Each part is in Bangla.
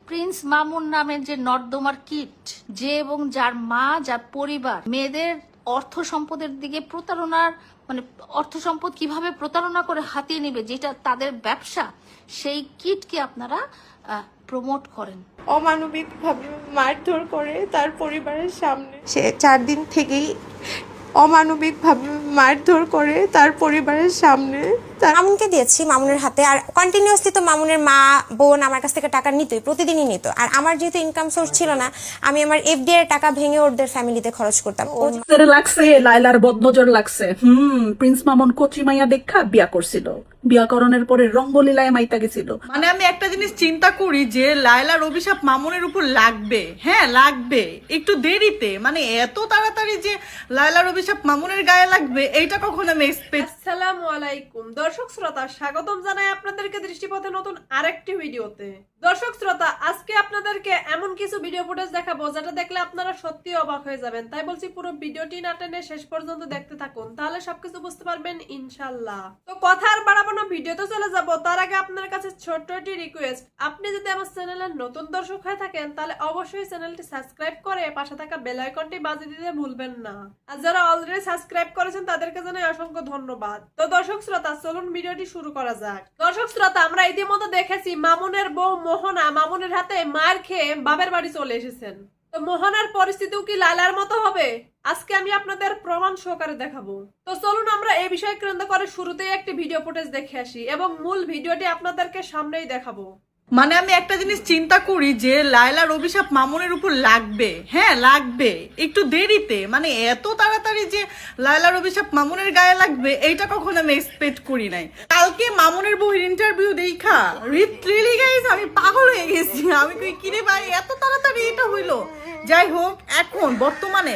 প্রিন্স মামুন নামের যে নর্দমার কিট, যে এবং যার মা, যার পরিবার মেয়েদের অর্থ সম্পদের দিকে প্রতারণার মানে অর্থ সম্পদ কিভাবে প্রতারণা করে হাতিয়ে নেবে, যেটা তাদের ব্যবসা, সেই কিটকে আপনারা প্রমোট করেন। অমানবিকভাবে মারধর করে তার পরিবারের সামনে। সে 4 দিন থেকেই অমানবিকভাবে মারধর করে তার পরিবারের সামনে। মামুনকে দিয়েছি, মামুনের হাতে। আর কন্টিনিউসলি তো মামুনের মা বোন আমার কাছ থেকে টাকা নিতই, প্রতিদিনই নিত। আর আমার যেহেতু ইনকাম সোর্স ছিল না, আমি আমার এফডি এর টাকা ভেঙে ওদের ফ্যামিলিতে খরচ করতাম। লাগছে লাইলার বদনজর লাগছে। প্রিন্স মামুন কচি মাইয়া দেখা বিয়া করছিল, বিয়াকরণের পরে রঙ্গলীলায় মাইতা গেছিল। মানে আমি একটা জিনিস চিন্তা করি যে লায়লার অভিশাপ মামুনের উপর লাগবে, হ্যাঁ লাগবে, একটু দেরিতে, মানে এত তাড়াতাড়ি যে লায়লার অভিশাপ মামুনের গায়ে লাগবে এইটা কখনো আমি এক্সপেক্ট। আসসালামু আলাইকুম দর্শক শ্রোতা, স্বাগতম জানাই আপনাদেরকে দৃষ্টিপথে নতুন আরেকটি ভিডিওতে। দর্শক শ্রোতা, আজকে আপনাদেরকে এমন কিছু ভিডিও ফুটেজ দেখাবো যেটা দেখলে আপনারা সত্যি অবাক হয়ে যাবেন। তাই বলছি পুরো ভিডিওটি না টেনে শেষ পর্যন্ত দেখতে থাকুন, তাহলে সবকিছু বুঝতে পারবেন ইনশাআল্লাহ। তো কথা আর বাড়াবো না, ভিডিওতে চলে যাবো। তার আগে আপনার কাছে ছোট্ট একটি রিকোয়েস্ট, আপনি যদি আমার চ্যানেলের নতুন দর্শক হয়ে থাকেন তাহলে অবশ্যই চ্যানেলটি সাবস্ক্রাইব করে পাশে থাকা বেল আইকনটি বাজিয়ে দিতে ভুলবেন না। আর যারা অলরেডি সাবস্ক্রাইব করেছেন তাদেরকে জানাই অসংখ্য ধন্যবাদ। তো দর্শক শ্রোতা, চলুন ভিডিওটি শুরু করা যাক। দর্শক শ্রোতা, আমরা ইতিমধ্যে দেখেছি মামুনের বউ মোহনা মামুনের হাতে মার খেয়ে বাপের বাড়ি চলে এসেছেন। তো মোহনার পরিস্থিতিও কি লালার মতো হবে? আজকে আমি আপনাদের প্রমাণ সহকারে দেখাবো। তো চলুন আমরা এই বিষয়ে কেন্দ্র করে শুরুতেই একটি ভিডিও ফুটেজ দেখে আসি এবং মূল ভিডিওটি আপনাদেরকে সামনেই দেখাবো। মানে আমি একটা জিনিস চিন্তা করি যে লায়লার অভিশাপ মামুনের উপর লাগবে, হ্যাঁ লাগবে, একটু দেরিতে, মানে এত তাড়াতাড়ি যে লায়লার অভিশাপ মামুনের গায়ে লাগবে এইটা কখনো আমি এক্সপেক্ট করি নাই। কালকে মামুনের বউয়ের ইন্টারভিউ দেখা রিয়েলি গাইস আমি পাগল হয়ে গেছি। আমি কই কিরে ভাই এত তাড়াতাড়ি এটা হইলো। যাই হোক, এখন বর্তমানে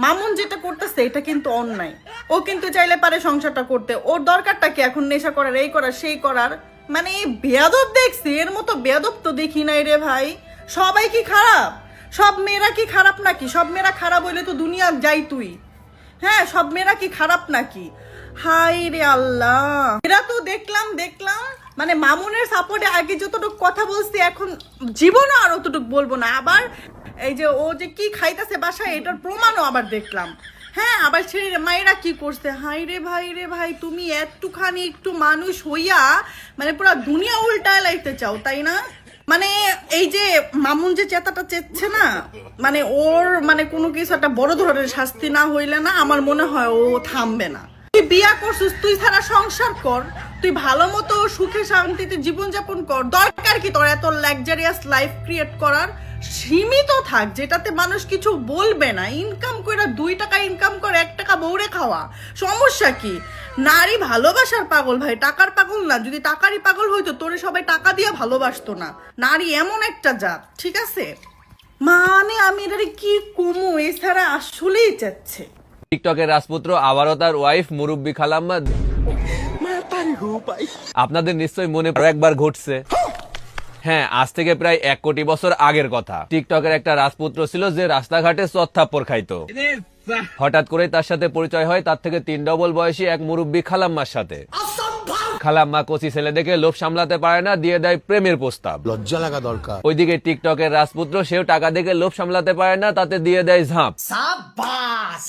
মামুন যেটা করতেছে এটা কিন্তু অন্যায়। ও কিন্তু চাইলে পারে সংসারটা করতে, ওর দরকারটা কি এখন নেশা করার, এই করার, সেই করার? মানে বেয়াদব দেখছি, এর মতো বেয়াদব তো দেখি নাই রে ভাই। সবাই কি খারাপ? সব মেয়েরা কি খারাপ নাকি? সব মেয়েরা খারাপ হইলে তো দুনিয়া যাই তুই। হ্যাঁ, সব মেয়েরা কি খারাপ নাকি? হাই রে আল্লাহ, এরা তো দেখলাম মানে মামুনের সাপোর্টে আগে যতটুকু কথা বলছি এখন জীবনও আর অতটুকু বলবো না। আবার এই যে ও যে কি খাইতেছে বাসায় এটার প্রমাণও আবার দেখলাম। হ্যাঁ, আবার ছেড়ে মায়েরা কি করছে। হাই রে ভাই, তুমি একটুখানি একটু মানুষ হইয়া মানে পুরো দুনিয়া উল্টায় লাইতে চাও, তাই না? মানে এই যে মামুন যে চেতাটা চেচ্ছে না, মানে ওর মানে কোনো কিছু একটা বড় ধরনের শাস্তি না হইলে না আমার মনে হয় ও থামবে না। তুই বিয়া করছিস, তুই ছাড়া সংসার কর, তুই ভালো মতো সুখে শান্তিতে জীবনযাপন কর। দরকার কি তোর এত লাক্সারিয়াস লাইফ ক্রিয়েট করার? সীমিত থাক, যেটাতে মানুষ কিছু বলবে না। ইনকাম করে 2 টাকা ইনকাম করে 1 টাকা বউরে খাওয়া, সমস্যা কি? নারী ভালোবাসার পাগল ভাই, টাকার পাগল না। যদি টাকারই পাগল হইতো তোরে সবাই টাকা দিয়ে ভালোবাসতো না। নারী এমন একটা জাত, ঠিক আছে? মানে আমি এটারে কি কমু, এছাড়া আসলেই চাচ্ছে। টিকটকের রাজপুত্র আবারও তার ওয়াইফ মুরব্বি খালাম্মা। আপনাদের নিশ্চয়ই মনে একবার ঘটছে। হ্যাঁ, আজ থেকে প্রায় 1 কোটি বছর আগের কথা। টিকটকের একটা রাজপুত্র ছিল যে রাস্তাঘাটে চত্থাপ্পড় খাইতো। হঠাৎ করে তার সাথে পরিচয় হয় তার থেকে 3 ডবল বয়সী এক মুরব্বি খালাম্মার সাথে। খালাম্মা কচি ছেলে দেখে লোভ সামলাতে পারে না, দিয়ে দেয় প্রেমের প্রস্তাব। লজ্জা লাগা দরকার। ওইদিকে টিকটকের রাজপুত্র, সেও টাকা দেখে লোভ সামলাতে পারে না, তাতে দিয়ে দেয় ঝাঁপ।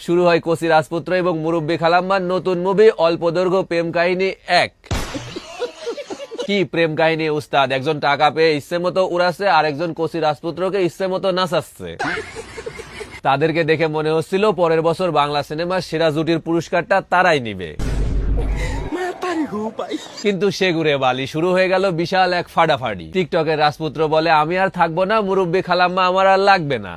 শুরু হয় কচি রাজপুত্র এবং মুরব্বি খালাম্মার নতুন মুভি অল্প দৈর্ঘ্য প্রেম কাহিনী 1। কি প্রেম কাহিনী উস্তাদ! একজন টাকা পেয়ে ইচ্ছে মতো উড়াচ্ছে, আর একজন কচি রাজপুত্রকে ইচ্ছে মতো নাচাচ্ছে। তাদেরকে দেখে মনে হচ্ছিল পরের বছর বাংলা সিনেমার সেরা জুটির পুরস্কারটা তারাই নিবে। কিন্তু সে ঘুরে বালি, শুরু হয়ে গেল বিশাল এক ফাটাফাটি। টিকটকের রাজপুত্র বলে আমি আর থাকবো না, মুরব্বি খালাম্মা আমার আর লাগবে না।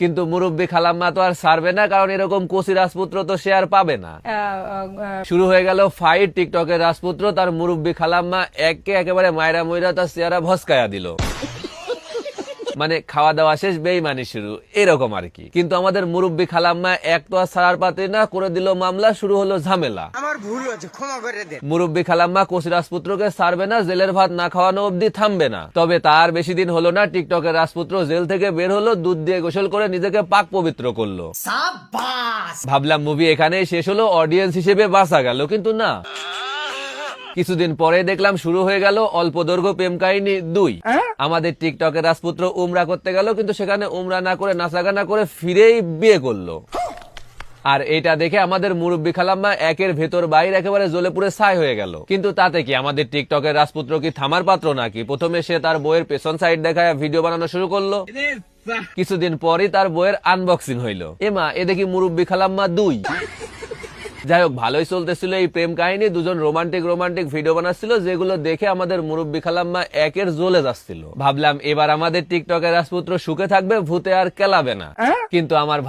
কিন্তু মুরব্বি খালাম্মা তো আর ছাড়বে না, কারণ এরকম কচি রাজপুত্র তো সে আর পাবে না। শুরু হয়ে গেল ফাইট। টিকটকের রাজপুত্র তার মুরব্বি খালাম্মা একেবারে মায়েরা ময়রা তার চেহারা ভস্কায়া দিল। মানে খাওয়া দাওয়া শেষ, বেইমানি শুরু, এরকম আর কি। কিন্তু আমাদের মুরব্বি খালাম্মা এক তো আর ছাড়ার পাত্রী না, করে দিল মামলা। শুরু হলো ঝামেলা। আমার ভুল হয়েছে, ক্ষমা করে দেন। মুরব্বি খালাম্মা কচি রাজপুত্রকে ছাড়বে না, জেলের ভাত না খাওয়ানো অবধি থামবে না। তবে তার বেশি দিন হলো না, টিকটকের রাজপুত্র জেল থেকে বের হলো, দুধ দিয়ে গোসল করে নিজেকে পাক পবিত্র করলো। ভাবলাম মুভি এখানেই শেষ হলো, অডিয়েন্স হিসেবে বাঁচা গেল, কিন্তু না। কিছুদিন পরে দেখলাম শুরু হয়ে গেল অল্প দৈর্ঘ্য প্রেম কাহিনী 2। আমাদের টিকটকের রাজপুত্র উমরা করতে গেল, কিন্তু সেখানে উমরা না করে নাচাগানা করে ফিরেই বিয়ে করলো। আর এটা দেখে আমাদের মুরব্বী খালাম্মা একের ভেতর বাইরে একেবারে জ্বলে পুড়ে ছাই হয়ে গেল। কিন্তু তাতে কি আমাদের টিকটকের রাজপুত্র কি থামার পাত্র নাকি? প্রথমে সে তার বইয়ের পেছন সাইড দেখায় ভিডিও বানানো শুরু করলো। কিছুদিন পরই তার বইয়ের আনবক্সিং হইলো। এমা এ দেখি মুরব্বী খালাম্মা 2। যাই হোক, ভালোই চলতেছিল এই প্রেম কাহিনী। দুজন রোমান্টিক ভিডিও বানাচ্ছিল, যেগুলো দেখে আমাদের মুরব্বী খালাম্মা একের জ্বলে যাচ্ছিল। ভাবলাম এবার আমাদের টিকটকের রাজপুত্র সুখে থাকবে, ভূতে আর কেলাবে না। কিন্তু আমার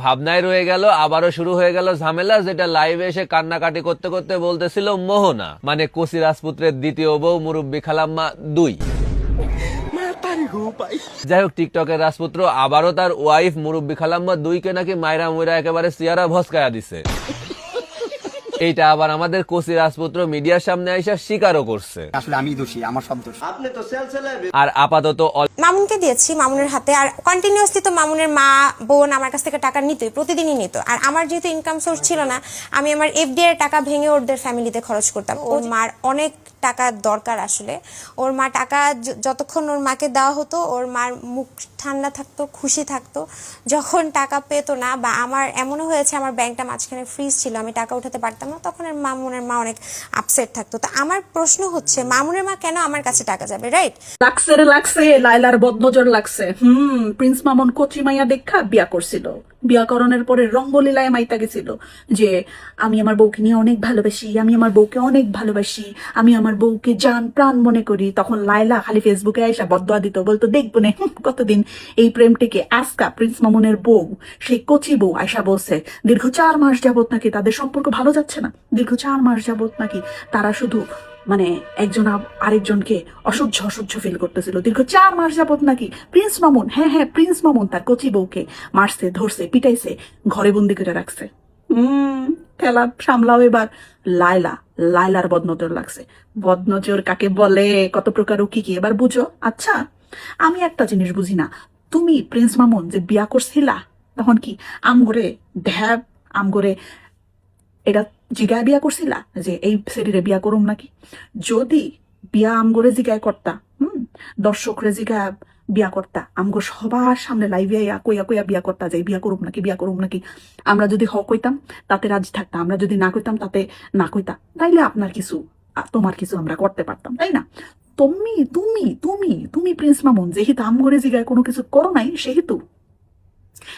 ভাবনায় রয়ে গেল। আবারও শুরু হয়ে গেল ঝামেলা, যেটা লাইভে এসে কান্নাকাটি করতে করতে বলতেছিল মোহনা, মানে কোসি রাজপুত্রের দ্বিতীয় বউ মুরব্বী খালাম্মা 2। যাই হোক, টিকটকের রাজপুত্র আবারও তার ওয়াইফ মুরব্বী খালাম্মা 2কে নাকি মাইরা মুইরা একেবারে সিয়ারা ভস্কায়া দিছে। এইটা আবার আমাদের কোসি রাজপুত্র মিডিয়ার সামনে আইসা স্বীকারও করছে। আসলে আমি দোষী, আমার সব দোষ। আর আপাতত মামুনকে দিয়েছি মামুনের হাতে, আর কন্টিনিউসলি তো মামুনের মা বোন আমার কাছ থেকে টাকা নিতই, প্রতিদিনই নিত। আর আমার যেহেতু ইনকাম সোর্স ছিল না, আমি আমার এফডি এর টাকা ভেঙে ওদের ফ্যামিলিতে খরচ করতাম। ওর মার অনেক টাকা দরকার আসলে। ওর মা টাকা যতক্ষণ ওর মাকে দেওয়া হতো, ওর মার মুখ ঠান্ডা থাকতো, খুশি থাকতো। যখন টাকা পেতো না, বা আমার এমনও হয়েছে আমার ব্যাংকটা মাঝখানে ফ্রিজ ছিল, আমি টাকা উঠাতে পারতাম না, তখন মামুনের মা অনেক আপসেট থাকতো। তো আমার প্রশ্ন হচ্ছে, মামুনের মা কেন আমার কাছে টাকা যাবে? রাইট, লাগছে লাইলার বদনজর লাগছে। প্রিন্স মামুন কচি মাইয়া দেখা বিয়া করছিল। বিয়াকরণের পরে রঙ্গলীলায় মাইতা গেছিল যে আমি আমার বউকে নিয়ে অনেক ভালোবাসি, আমি আমার বউকে অনেক ভালোবাসি, আমি আমার বউকে জান প্রাণ মনে করি। তখন লাইলা খালি ফেসবুকে আইসা বদয়া দিত, বলতো দেখবো না কতদিন এই প্রেমটিকে। আজকা প্রিন্স মামুনের বউ, সেই কচি বউ আয়সা বলছে দীর্ঘ 4 মাস যাবত নাকি তাদের সম্পর্ক ভালো যাচ্ছে না। দীর্ঘ 4 মাস যাবত নাকি তারা শুধু মানে একজন আরেকজনকে অসহ্য ফিল করতেছিল। দীর্ঘ 4 মাস যাবত নাকি প্রিন্স মামুন, হ্যাঁ প্রিন্স মামুন তার কচি বউকে মারছে, ধরছে, পিটাইছে, ঘরে বন্দি করে রাখছে। খেলা সামলাও এবার লাইলার বদনজর লাগছে। বদনজর কাকে বলে, কত প্রকার ও কি কি এবার বুঝো। আচ্ছা, আমি একটা জিনিস বুঝি না, তুমি প্রিন্স মামুন যে বিয়া করছিলা, তখন কি আমগরে এটা জিগায় বিয়া করছিলা যে এই শরীরে বিয়া করুম নাকি? যদি বিয়া আমগরে জিগায় করতা, দর্শকরে জিগায় বিয়া করতা, আমগো সবার সামনে লাইভে কইয়া বিয়া করতা যে বিয়া করুম নাকি, আমরা যদি কইতাম তাতে রাজি থাকতাম, আমরা যদি না কইতাম তাতে না কইতা, তাইলে তোমার কিছু আমরা করতে পারতাম, তাই না? তুমি প্রিন্স মামুন যেহেতু আমগরে জিগায় কোনো কিছু করো নাই, সেহেতু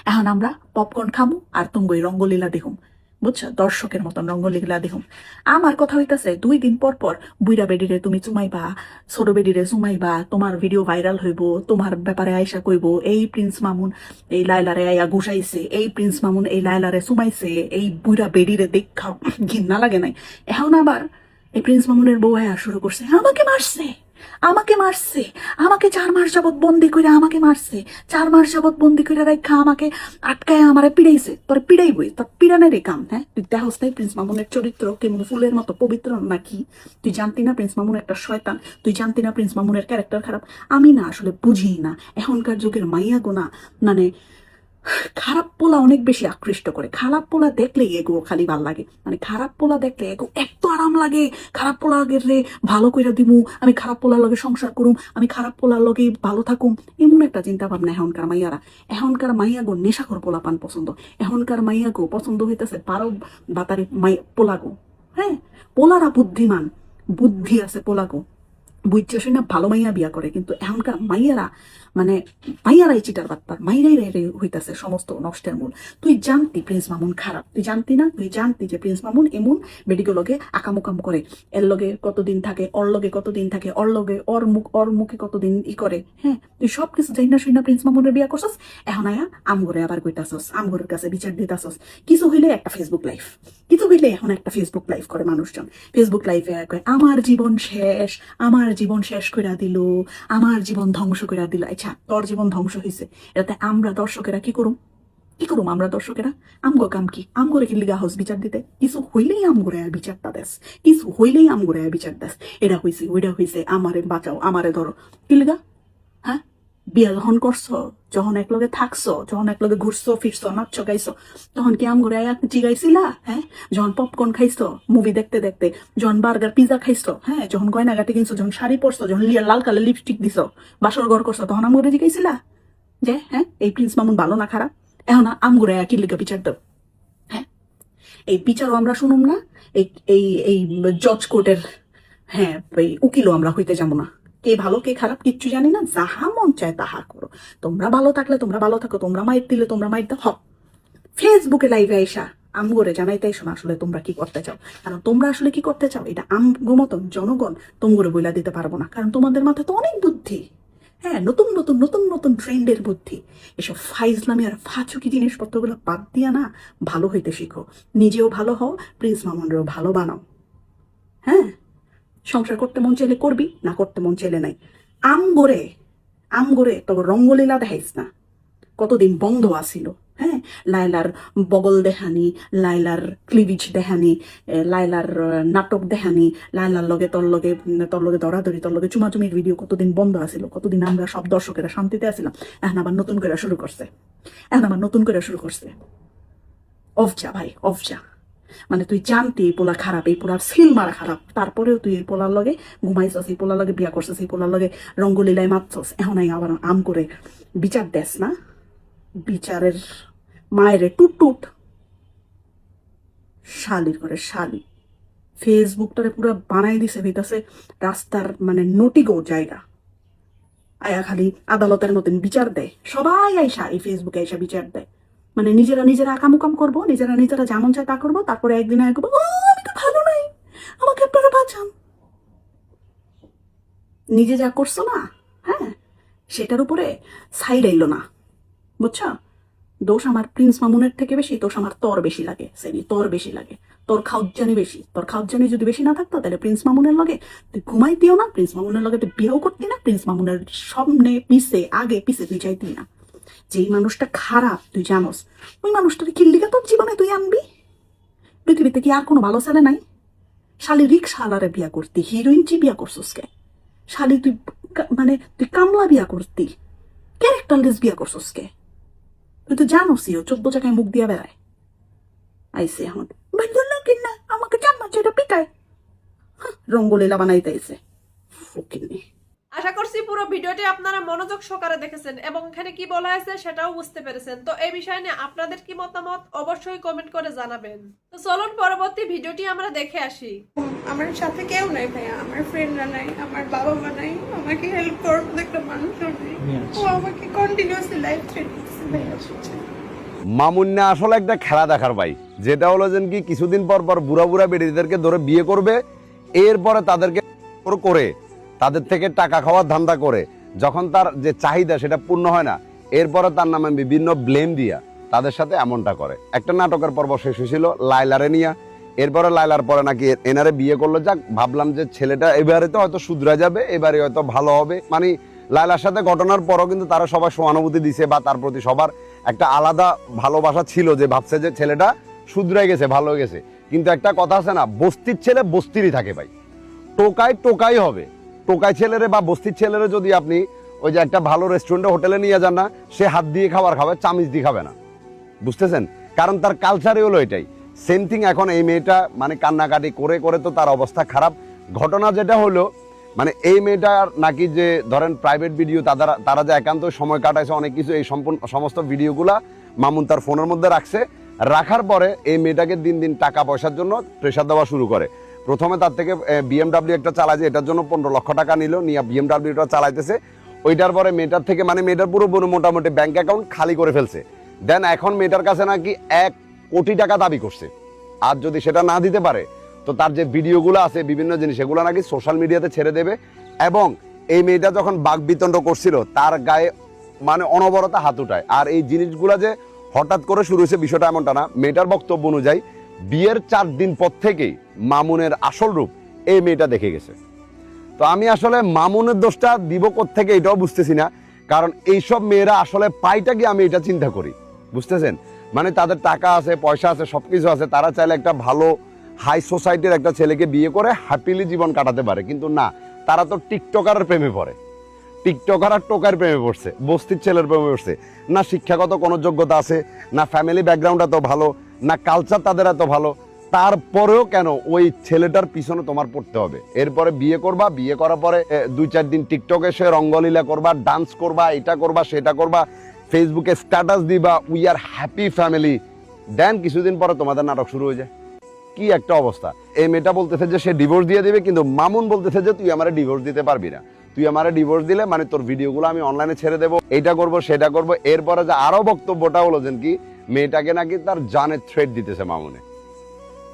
এখন আমরা পপকর্ন খামু আর তুমগই রঙ্গলীলা দেখুম, বুঝছো? দর্শকের মতন রঙ্গলীলা দেখুম। আমার কথা হইতাছে 2 দিন পর বুইরা বেডিরে তুমি চুমাইবা, ছোট বেডিরে চুমাইবা, তোমার ভিডিও ভাইরাল হইব, তোমার ব্যাপারে আয়সা কইব এই প্রিন্স মামুন এই লাইলারে আয়া ঘুষাইছে, এই প্রিন্স মামুন এই লাইলারে চুমাইছে, এই বুইরা বেডিরে দেখা ঘৃণা লাগে নাই। এখন আবার এই প্রিন্স মামুনের বউ আয়া শুরু করছে আমাকে মারছে, আমাকে 4 মাস যাবত বন্দি করে আমাকে মারছে, 4 মাস যাবত বন্দি করে রাখা আমাকে আটকায় আমারে পিড়াইছে। তোর পিড়াইবই, তোর পিড়ানের এই কাম। হ্যাঁ, তুই দেখোস নাই প্রিন্স মামুনের চরিত্র কেমন ফুলের মতো পবিত্র নাকি? তুই জানতি না প্রিন্স মামুন একটা শয়তান? তুই জানতি না প্রিন্স মামুনের ক্যারেক্টার খারাপ? আমি না আসলে বুঝি না এখনকার যুগের মাইয়া গোনা, মানে খারাপ পোলা অনেক বেশি আকৃষ্ট করে। খারাপ পোলা দেখলে এগো খালি ভাল লাগে, মানে খারাপ পোলা দেখলে এগো এত আরাম লাগে। খারাপ পোলা রে ভালো করে দিমু, আমি খারাপ পোলার লগে সংসার করুম, আমি খারাপ পোলার লগে ভালো থাকুম, এমন একটা চিন্তা ভাবনা এখনকার মাইয়ারা। এখনকার মাইয়াগো নেশাখোর পোলা পান পছন্দ, এখনকার মাইয়াগো পছন্দ হইতেছে 12 বাতারি পোলাগো। হ্যাঁ, পোলারা বুদ্ধিমান, বুদ্ধি আছে পোলাগো, বুঝছো না ভালো মাইয়া বিয়া করে। কিন্তু এখনকার মাইয়ারাই চিটার বাটপার, মাইয়ারাই হইতাছে সমস্ত নষ্টের মূল। তুই জানতি প্রিন্স মামুন খারাপ, তুই জানতি না? তুই জানতি যে প্রিন্স মামুন এমন বেডিগুলোকে আকামুকাম করে, এর লগে কতদিন থাকে, ওর লগে কতদিন থাকে, ওর মুখে কতদিন করে। হ্যাঁ, তুই সবকিছু জানি না শুই না প্রিন্স মামুনের বিয়া করছস। এখন আয়া আমগরে আবার কইতাছস, আমগরের কাছে বিচার দিতাছস। কিছু হইলে একটা ফেসবুক লাইভ, কিছু হইলে এখন একটা ফেসবুক লাইভ করে মানুষজন। ফেসবুক লাইভে কয় আমার জীবন শেষ করে দিল, আমার জীবন ধ্বংস করে দিল। আচ্ছা, তোর জীবন ধ্বংস হয়েছে, এটাতে আমরা দর্শকেরা কি করুম? আমরা দর্শকেরা আমগো কাম কি? আমগরে কি লিগা হাউস বিচার দিতে? কিছু হইলেই আমগরে আর বিচারটা দেশ, কিছু হইলেই আমগরে আর বিচার দেশ। এটা হইছে, ওইটা হইছে, আমারে বাঁচাও, আমারে ধরো, কি লিগা? হ্যাঁ, বিয়া যখন করছো, যখন একলগে থাকছো, যখন একলগে ঘুরছো ফিরছো নাচছো গাইছো, তখন কি আম করে জিগাইছিলা? হ্যাঁ, যখন পপকর্ন খাইছো মুভি দেখতে দেখতে, যখন বার্গার পিজা খাইছো, হ্যাঁ, যখন গয়নাগাটি কিনছো, যখন শাড়ি পরছো, যখন লাল কালার লিপস্টিক দিছো, বাসর ঘর করছো, তখন আম করে জিগাইছিলা যে হ্যাঁ এই প্রিন্স মামুন ভালো না খারাপ? এখন আম করে কি লিগা বিচার দাও? হ্যাঁ, এই বিচারও আমরা শুনুম না, এই এই এই জজ কোর্টের হ্যাঁ এই উকিলও আমরা হইতে যাবো না। কে ভালো কে খারাপ কিচ্ছু জানি না, যাহা মন চায় তাহা করো। তোমরা ভালো থাকলে তোমরা ভালো থাকো, তোমরা মাইর দিলে তোমরা মাইর দাও। ফেসবুকে লাইভে আইসা আমগরে জানাইতে এসো না আসলে তোমরা কি করতে চাও। কারণ তোমরা আসলে কি করতে চাও এটা আমগো মতন জনগণ তোমগরে বইলা দিতে পারবো না। কারণ তোমাদের মাথায় তো অনেক বুদ্ধি, হ্যাঁ, নতুন নতুন নতুন নতুন ট্রেন্ডের বুদ্ধি। এসব ফাইজলামি আর ফাচুকি জিনিসপত্রগুলো বাদ দিয়া না ভালো হইতে শিখো, নিজেও ভালো হও, প্রিন্স মামুনরেও ভালো বানাও। হ্যাঁ, সংসার করতে মন চাইলে করবি, না করতে মন চাইলে নাই। আম গড়ে তবে রঙ্গলীলা দেখাইস না, কতদিন বন্ধ আসিল। হ্যাঁ, লাইলার বগল দেখানি, লাইলার ক্লিভিজ দেখানি, লাইলার নাটক দেখানি, লাইলার লগে তোর লগে দরাদরি, তোর লগে চুমাচুমির ভিডিও কতদিন বন্ধ আসিল, কতদিন আমরা সব দর্শকেরা শান্তিতে আসিলাম। এখন আবার নতুন করে শুরু করছে। অফজা ভাই, অফজা। মানে তুই জানতি এই পোলা খারাপ, এই পোলার সিল মারা খারাপ, তারপরেও তুই এই পোলার লগে ঘুমাইছস, এই পোলার লগে বিয়া করছিস, এই পোলার লগে রঙ্গলীলায় মারছস। এখন আবার আম করে বিচার দেস না? বিচারের মায়েরে টুট শালির করে শালি। ফেসবুকটারে পুরো বানাই দিছে ভিতাছে রাস্তার মানে নটিগো জায়গা। আয়া খালি আদালতের মতন বিচার দেয়, সবাই আইসা এই ফেসবুকে আইসা বিচার দেয়। মানে নিজেরা আকামুকাম করবো, নিজেরা যেমন চায় তা করবো, তারপরে একদিন আগে করবো আমি তো ভালো নাই, আমাকে আপনারা বাঁচান। নিজে যা করছো না, হ্যাঁ, সেটার উপরে সাইড আইলো না, বুঝছো? দোষ আমার প্রিন্স মামুনের থেকে বেশি, দোষ আমার তোর বেশি লাগে, সেনি তোর বেশি লাগে, তোর খাউজানি বেশি। তোর খাউজানি যদি বেশি না থাকতো তাহলে প্রিন্স মামুনের লগে তুই ঘুমাইতিও না, প্রিন্স মামুনের লগে তুই বিয়েও করতি না, প্রিন্স মামুনের সামনে পিছে আগে পিছে তুই চাইতি না। যেই মানুষটা খারাপ তুই জানোস, ওই মানুষটাকে কিল্লিগা তোর জীবনে তুই আনবি? পৃথিবীতে কি আর কোনো ভালো ছেলে নাই? শালি রিক্সাওয়ালারে বিয়া করতি, হিরোইন চি বিয়া করছিস কে? শালি তুই তুই কামলা বিয়া করতি, ক্যারেক্টারলেস বিয়া করছিস কে? তুই তো জানোসই ও 14 জায়গায় মুখ দিয়া বেড়ায়। আইসে এখন কিনা আমাকে চামচেটা পিটায়, রঙ্গলীলা বানাইতে আইসে ফকিন্নি। আশা করছি পুরো ভিডিওটি আপনারা মনোযোগ সহকারে দেখেছেন এবং এখানে কি বলা হয়েছে সেটাও বুঝতে পেরেছেন। তো এই বিষয় নিয়ে আপনাদের কি মতামত অবশ্যই কমেন্ট করে জানাবেন। তো চলুন পরবর্তী ভিডিওটি আমরা দেখে আসি। আমার সাথে কেউ নাই ভাইয়া, আমার ফ্রেন্ডরা নাই, আমার বাবা মা নাই, আমাকে হেল্প করার মতো একটা মানুষও নেই। ও আমাকে কন্টিনিউয়াসলি লাইফ থ্রেট করছে ভাইয়া। মামুন না আসলে একটা খেলা দেখার ভাই, যেটা হলো যে কি কিছুদিন পর পর বুড়া বেটিদেরকে ধরে বিয়ে করবে, এরপরে তাদেরকে করে তাদের থেকে টাকা খাওয়ার ধান্দা করে, যখন তার যে চাহিদা সেটা পূর্ণ হয় না, এরপরে তার নামে বিভিন্ন ব্লেম দিয়া তাদের সাথে এমনটা করে। একটা নাটকের পর্ব শেষ হয়েছিল লাইলারে নিয়ে, এরপরে লাইলার পরে নাকি এনারে বিয়ে করলো। যাক, ভাবলাম যে ছেলেটা এবারে তো হয়তো শুধরা যাবে, এবারে হয়তো ভালো হবে। মানে লাইলার সাথে ঘটনার পরও কিন্তু তারা সবাই সহানুভূতি দিছে বা তার প্রতি সবার একটা আলাদা ভালোবাসা ছিল, যে ভাবছে যে ছেলেটা শুধরাই গেছে, ভালো হয়ে গেছে। কিন্তু একটা কথা আছে না, বস্তির ছেলে বস্তিরই থাকে ভাই, টোকাই হবে। টোকাই ছেলেরে বা বস্তির ছেলেরে যদি আপনি ওই যে একটা ভালো রেস্টুরেন্টে হোটেলে নিয়ে যান না, সে হাত দিয়ে খাবার খাবে, চামিচ দিয়ে খাবে না, বুঝতেছেন? কারণ তার কালচারই হলো এটাই। সেম থিং এখন এই মেয়েটা মানে কান্নাকাটি করে করে তো তার অবস্থা খারাপ। ঘটনা যেটা হলো মানে এই মেয়েটার নাকি যে ধরেন প্রাইভেট ভিডিও তারা যে একান্ত সময় কাটাইছে অনেক কিছু, এই সমস্ত ভিডিওগুলা মামুন তার ফোনের মধ্যে রাখার পরে এই মেয়েটাকে দিন দিন টাকা পয়সার জন্য প্রেশার দেওয়া শুরু করে। প্রথমে তার থেকে BMW একটা চালাইছে, এটার জন্য 15 লক্ষ টাকা নিল, নিয়ে BMWটা চালাইতেছে। ওইটার পরে মেয়েটার থেকে মানে মেয়েটার পুরো মোটামুটি ব্যাংক অ্যাকাউন্ট খালি করে ফেলছে। দেন এখন মেয়েটার কাছে নাকি 1 কোটি টাকা দাবি করছে, আর যদি সেটা না দিতে পারে তো তার যে ভিডিওগুলো আছে বিভিন্ন জিনিস এগুলো নাকি সোশ্যাল মিডিয়াতে ছেড়ে দেবে। এবং এই মেয়েটা যখন বাকবিতণ্ড করছিল তার গায়ে মানে অনবরত হাত উঠায়। আর এই জিনিসগুলো যে হঠাৎ করে শুরু হয়েছে বিষয়টা এমনটা না। মেয়েটার বক্তব্য অনুযায়ী বিয়ের 4 দিন পর থেকেই মামুনের আসল রূপ এই মেয়েটা দেখে গেছে। তো আমি আসলে মামুনের দোষটা দিব কোত্থেকে এটাও বুঝতেছি না, কারণ এইসব মেয়েরা আসলে পাইটা কি আমি এটা চিন্তা করি, বুঝতেছেন? মানে তাদের টাকা আছে, পয়সা আছে, সবকিছু আছে, তারা চাইলে একটা ভালো হাই সোসাইটির একটা ছেলেকে বিয়ে করে হ্যাপিলি জীবন কাটাতে পারে। কিন্তু না, তারা তো টিকটকারের প্রেমে পড়ে। টিকটকার আর টোকার প্রেমে পড়ছে, বস্তির ছেলের প্রেমে পড়ছে। না শিক্ষাগত কোনো যোগ্যতা আছে, না ফ্যামিলি ব্যাকগ্রাউন্ড এত ভালো, না কালচার তাদের এত ভালো, তারপরেও কেন ওই ছেলেটার পিছনে তোমার পড়তে হবে? এরপরে বিয়ে করবা, বিয়ে করার পরে 2-4 দিন টিকটকে এসে রঙ্গলীলা করবা, ডান্স করবা, এটা করবা, সেটা করবা, ফেসবুকে স্ট্যাটাস দিবা, উই আর হ্যাপি ফ্যামিলি। দেন কিছুদিন পরে তোমাদের নাটক শুরু হয়ে যায়। কি একটা অবস্থা! এই মেয়েটা বলতেছে যে সে ডিভোর্স দিয়ে দিবে, কিন্তু মামুন বলতেছে যে তুই আমারে ডিভোর্স দিতে পারবি না, তুই আমারে ডিভোর্স দিলে মানে তোর ভিডিওগুলো আমি অনলাইনে ছেড়ে দেবো, এইটা করবো সেটা করবো। এরপরে যে আরো বক্তব্যটা হলো যে কি মেয়েটাকে নাকি তার জানের থ্রেট দিতেছে মামুনে,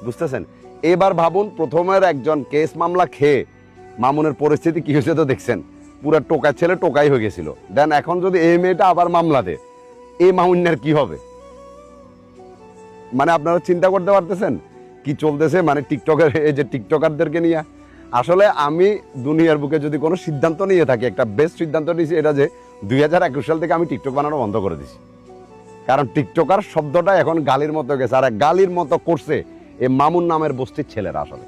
বুঝতেছেন? এবার ভাবুন, প্রথমের একজন কেস মামলা খেয়ে মামুনের পরিস্থিতি কি হয়েছে তো দেখছেন, পুরো টোকা ছেলে টোকাই হয়ে গেছিল। দেন এখন যদি এই মেয়েটা আবার মামলা দেয়, এই মামুনের কি হবে? মানে আপনারা চিন্তা করতে পারতেছেন কি চলতেছে? মানে টিকটকের এই যে টিকটকারদেরকে নিয়ে আসলে আমি দুনিয়ার বুকে যদি কোনো সিদ্ধান্ত নিয়ে থাকি, একটা বেস্ট সিদ্ধান্ত নিয়েছি এটা যে 2021 সাল থেকে আমি টিকটক বানানো বন্ধ করে দিছি। কারণ টিকটকার শব্দটা এখন গালির মতো গেছে, আর গালির মতো করছে এই মামুন নামের বস্তির ছেলেরা। আসলে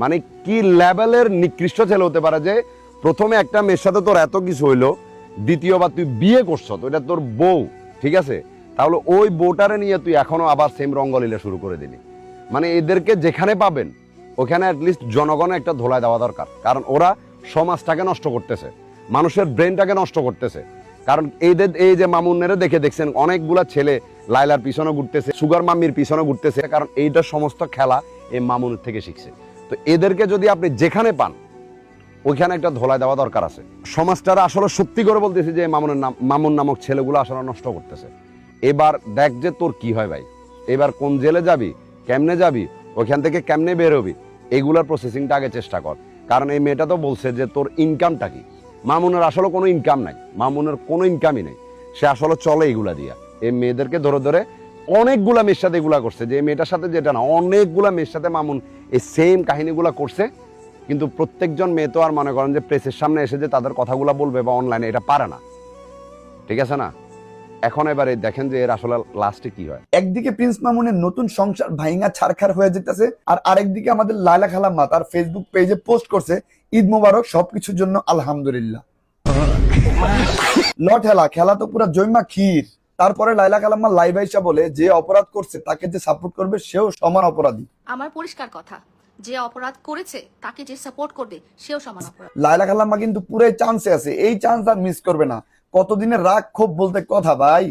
মানে কি লেভেলের নিকৃষ্ট ছেলে হতে পারে যে প্রথমে একটা মেয়ের সাথে তোর এত কিছু হইলো, দ্বিতীয়বার তুই বিয়ে করছ, তো এটা তোর বউ, ঠিক আছে? তাহলে ওই বউটারে নিয়ে তুই এখনো আবার সেম রঙ্গলীলা শুরু করে দিলি। মানে এদেরকে যেখানে পাবেন ওখানে অ্যাটলিস্ট জনগণে একটা ধোলাই দেওয়া দরকার, কারণ ওরা সমাজটাকে নষ্ট করতেছে, মানুষের ব্রেনটাকে নষ্ট করতেছে। কারণ এই যে মামুনেরে দেখে দেখছেন অনেকগুলা ছেলে লাইলার পিছনে ঘুরতেছে, সুগার মাম্মির পিছনে ঘুরতেছে, কারণ এইটা সমস্ত খেলা এই মামুনের থেকে শিখছে। তো এদেরকে যদি আপনি যেখানে পান ওইখানে একটা ধোলাই দেওয়া দরকার আছে। সমাজটারা আসলে সত্যি করে বলতেছে যে মামুন নামক ছেলেগুলো আসলে নষ্ট করতেছে। এবার দেখ যে তোর কি হয় ভাই, এবার কোন জেলে যাবি, কেমনে যাবি, ওইখান থেকে কেমনে বের হবি, এগুলার প্রসেসিংটা আগে চেষ্টা কর। কারণ এই মেয়েটা তো বলছে যে তোর ইনকামটা কি। মামুনের আসলে কোনো ইনকাম নাই, মামুনের কোনো ইনকামই নেই, সে আসলে চলে এগুলা দিয়া। এই মেয়েদেরকে ধরে ধরে অনেকগুলা মেয়ের সাথে এগুলা করছে, যে মেয়েটার সাথে যেটা না, অনেকগুলা মেয়ের সাথে মামুন এই সেম কাহিনীগুলা করছে। কিন্তু প্রত্যেকজন মেয়ে তো আর মনে করেন যে প্রেসের সামনে এসে যে তাদের কথাগুলা বলবে বা অনলাইনে, এটা পারে না, ঠিক আছে না? এখন এবারে দেখেন যে এর আসলে লাস্টে কি হয়। একদিকে প্রিন্স মামুনের নতুন সংসার ভাইঙ্গা ছারখার হয়ে যেতেছে, আর আরেকদিকে আমাদের লায়লা খালাম্মা তার ফেসবুক পেজে পোস্ট করছে ঈদ মোবারক, সবকিছুর জন্য আলহামদুলিল্লাহ। খেলা তো পুরা জৈমা ক্ষীর। তারপরে লায়লা খালাম্মা লাইভ আইসা বলে যে অপরাধ করছে তাকে যে সাপোর্ট করবে সেও সমান অপরাধী। আমার পরিষ্কার কথা, যে অপরাধ করেছে তাকে যে সাপোর্ট করবে সেও সমান অপরাধ। লায়লা খালাম্মা কিন্তু পুরো চান্সে আছে, এই চান্স আর মিস করবে না। কতদিনের রাগ ক্ষোভ বলতে কথা ভাই,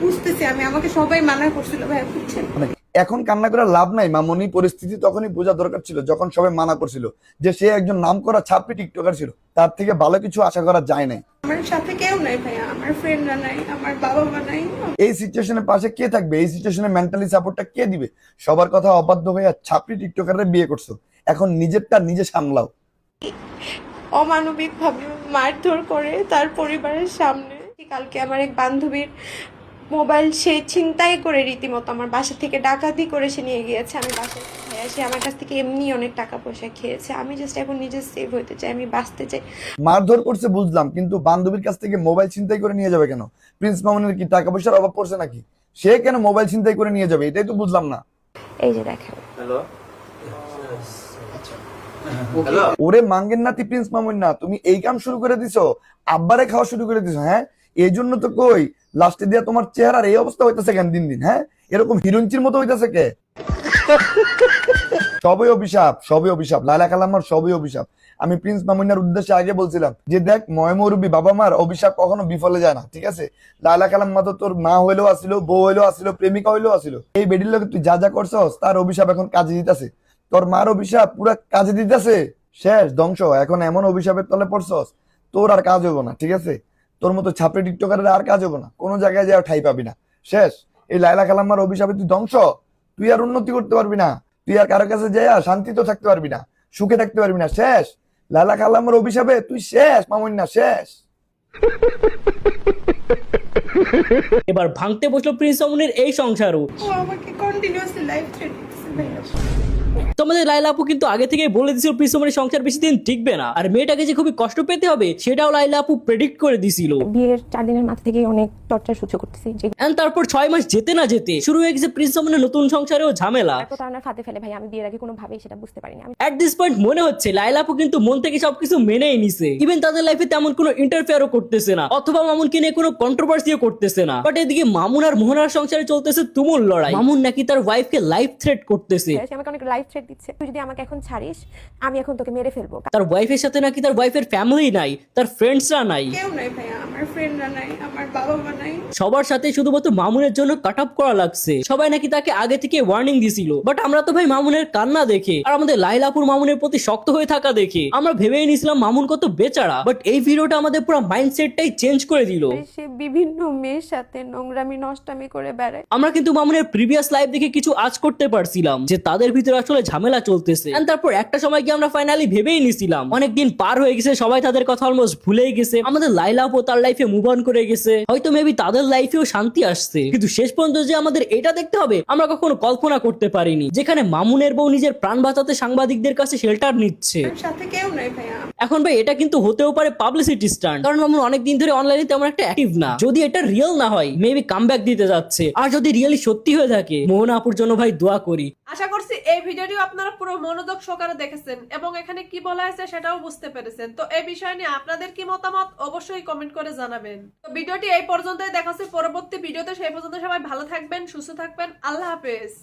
বুঝতেছি আমি, আমাকে সবাই মানা করছিল ভাই, বুঝছেন? এখন কান্না করে লাভ নাই মামনি, পরিস্থিতি তখনই বোঝা দরকার ছিল যখন সবাই মানা করছিল যে সে একজন নামকরা ছাপড়ি টিকটকার ছিল, তার থেকে ভালো কিছু আশা করা যায় নাই। আমার সাথে কেউ নাই ভাইয়া, আমার ফ্রেন্ডরা নাই, আমার বাবা মা নাই। এই সিচুয়েশনের পাশে কে থাকবে? এই সিচুয়েশনে মেন্টালি সাপোর্টটা কে দিবে? সবার কথা অবাধ্য হয়ে ছাপড়ি টিকটকারের বিয়ে করছো, এখন নিজেরটা নিজে সামলাও। অমানবিক ভাবে মারধর করে তার পরিবারের সামনে। কালকে আমার এক বান্ধবীর মোবাইল সে ছিনতাই করে রীতিমতো আমার বাসা থেকে ডাকাতি করে সে নিয়ে গিয়েছে। আমি বাসায় সে আমার কাছ থেকে এমনি অনেক টাকা পয়সা খেয়েছে। আমি জাস্ট এখন নিজে সেভ হতে চাই, আমি বাঁচতে চাই। মারধর করছে বুঝলাম, কিন্তু বান্ধবীর কাছ থেকে মোবাইল ছিনতাই করে নিয়ে যাবে কেন? প্রিন্স মামুনের কি টাকা পয়সার অভাব পড়ছে নাকি? সে কেন মোবাইল ছিনতাই করে নিয়ে যাবে, এটাই তো বুঝলাম না। এই যে দেখেন, ওরে মাঙ্গের নাতি প্রিন্স মামুন না, তুমি এই কাম শুরু করে দিছো, আব্বারে খাওয়া শুরু করে দিছো। হ্যাঁ, এই জন্য তো কই লাস্টে দিয়া তোমার চেহারার এই অবস্থা হইতেছে কেন দিন দিন? হ্যাঁ, এরকম হিরোইনচির মতো হইতেছে কে? সবই অভিশাপ, সবই অভিশাপ, লায়লা খালাম্মার সবই অভিশাপ। আমি প্রিন্স মামুনের উদ্দেশ্যে আগে বলছিলাম যে দেখ, ময়মরুবি বাবা মার অভিশাপ কখনো বিফলে যায় না, ঠিক আছে? লায়লা খালাম্মা তো তোর মা হইলেও আসিল, বউ হইলেও আসিল, প্রেমিকা হইলেও আসিল। এই বেডির লোকে তুই যা যা করছস তার অভিশাপ এখন কাজে দিতেছে। তোর মার অভিশাপ পুরা কাজে দিতেছে, শেষ ধ্বংস। এখন এমন অভিশাপের তলে পড়ছস তোর আর কাজ হবো না, ঠিক আছে? তোর মতো ছাপড়ি টিকটকারের আর কাজ হবো না, কোনো জায়গায় যাওয়া ঠাই পাবি না, শেষ। এই লায়লা খালাম্মার অভিশাপে তুই ধ্বংস, তুই আর উন্নতি করতে পারবি না, তুই আর কারো কাছে যাইয়া শান্তিতে থাকতে পারবি না, সুখে থাকতে পারবি না, শেষ। লায়লা খালাম্মার অভিশাপে তুই শেষ মামুন না, শেষ। এবার ভাঙতে বসলো প্রিন্স মামুনের এই সংসারও। ও আমাকে কন্টিনিউয়াসলি লাইফ থ্রেট দিচ্ছে ভাইয়া। তোমাদের লাইলা আপু কিন্তু আগে থেকে বলে দিছিল প্রিন্স মামুনের সংসার বেশি দিন টিকবে না, আর মেয়েটাকে যে খুবই কষ্ট পেতে হবে সেটাও লাইলা আপু প্রেডিক্ট করে দিছিল। বিয়ের 4 দিনের মাথা থেকে অনেক টর্চার সহ্য করতেছি, যে এন্ড তারপর 6 মাস যেতে না যেতে শুরু হয়ে গেছে প্রিন্স মামুনের নতুন সংসারেও ঝামেলা। প্রতারণার ফাঁদে ফেলে ভাই আমি বিয়ের আগে কোনোভাবেই সেটা বুঝতে পারিনি। আমি এট দিস পয়েন্ট মনে হচ্ছে লাইলা আপু কিন্তু মন থেকে সবকিছু মেনেই নিছে, ইভেন তাদের লাইফে তেমন কোনো ইন্টারফেয়ারও করতেছে না অথবা মামুনকে নিয়ে কোনো কন্ট্রোভার্সিও করতেছে না। বাট এদিকে মামুন আর মোহনার সংসারে চলতেছে তুমুল লড়াই। মামুন নাকি তার ওয়াইফকে লাইফ থ্রেট করতেছে, সে আমাকে অনেক লাইফ থ্রেট দিচ্ছে, তুই যদি আমাকে এখন ছাড়িস আমি এখন তোকে মেরে ফেলবো। তার ওয়াইফের সাথে নাকি তার ওয়াইফের ফ্যামিলি নাই, তার ফ্রেন্ডসরা নাই, কেউ নাই ভাইয়া, আমার ফ্রেন্ডরা নাই, আমার বাবা মা নাই। সবার সাথে শুধুমাত্র মামুনের জন্য কাট আপ করা লাগছে। সবাই নাকি তাকে আগে থেকে ওয়ার্নিং দিছিল, বাট আমরা তো ভাই মামুনের কান্না দেখে আর আমাদের লাইলাপুর মামুনের প্রতি শক্ত হয়ে থাকা দেখে আমরা ভেবেই নিছিলাম মামুন কত বেচারা। বাট এই ভিডিওটা আমাদের পুরো মাইন্ডসেটটাই চেঞ্জ করে দিল। সে বিভিন্ন মেয়ের সাথে নোংরামি নষ্টামি করে বেড়ায়। আমরা কিন্তু মামুনের প্রিভিয়াস লাইফ দেখে কিছু আজ করতে পারছিলাম যে তাদের ভিতরে আসলে ঝামেলা চলতেছে। And তারপর একটা সময় গিয়ে আমরা ফাইনালি ভেবেই নিছিলাম অনেকদিন পার হয়ে গেছে, সবাই তাদের কথা অলমোস্ট ভুলেই গেছে, আমাদের লাইলা আপু তার লাইফে মুভ অন করে গেছে, হয়তো মেবি তাদের লাইফেও শান্তি আসছে। কিন্তু শেষ পর্যন্ত যে আমাদের এটা দেখতে হবে আমরা কখনো কল্পনা করতে পারিনি, যেখানে মামুনের বউ নিজের প্রাণ বাঁচাতে সাংবাদিকদের কাছে শেল্টার নিচ্ছে। সাথে কেউ নাই ভাইয়া। এখন ভাই এটা কিন্তু হতেও পারে পাবলিসিটি স্টান্ট, কারণ মামুন অনেকদিন ধরে অনলাইনে তেমন একটা অ্যাক্টিভ না। যদি এটা রিয়েল না হয় মেবি কামব্যাক দিতে যাচ্ছে, আর যদি রিয়েলি সত্যি হয়ে থাকে মোহনা আপুর জন্য ভাই দোয়া করি। আশা করছি এই ভিডিওটিও আপনারা পুরো মনোযোগ সহকারে দেখেছেন এবং এখানে কি বলা হয়েছে সেটাও বুঝতে পেরেছেন। তো এই বিষয় নিয়ে আপনাদের কি মতামত অবশ্যই কমেন্ট করে জানাবেন। তো ভিডিওটি এই পর্যন্তই, দেখা হচ্ছে পরবর্তী ভিডিওতে। সেই পর্যন্ত সবাই ভালো থাকবেন, সুস্থ থাকবেন, আল্লাহ হাফেজ।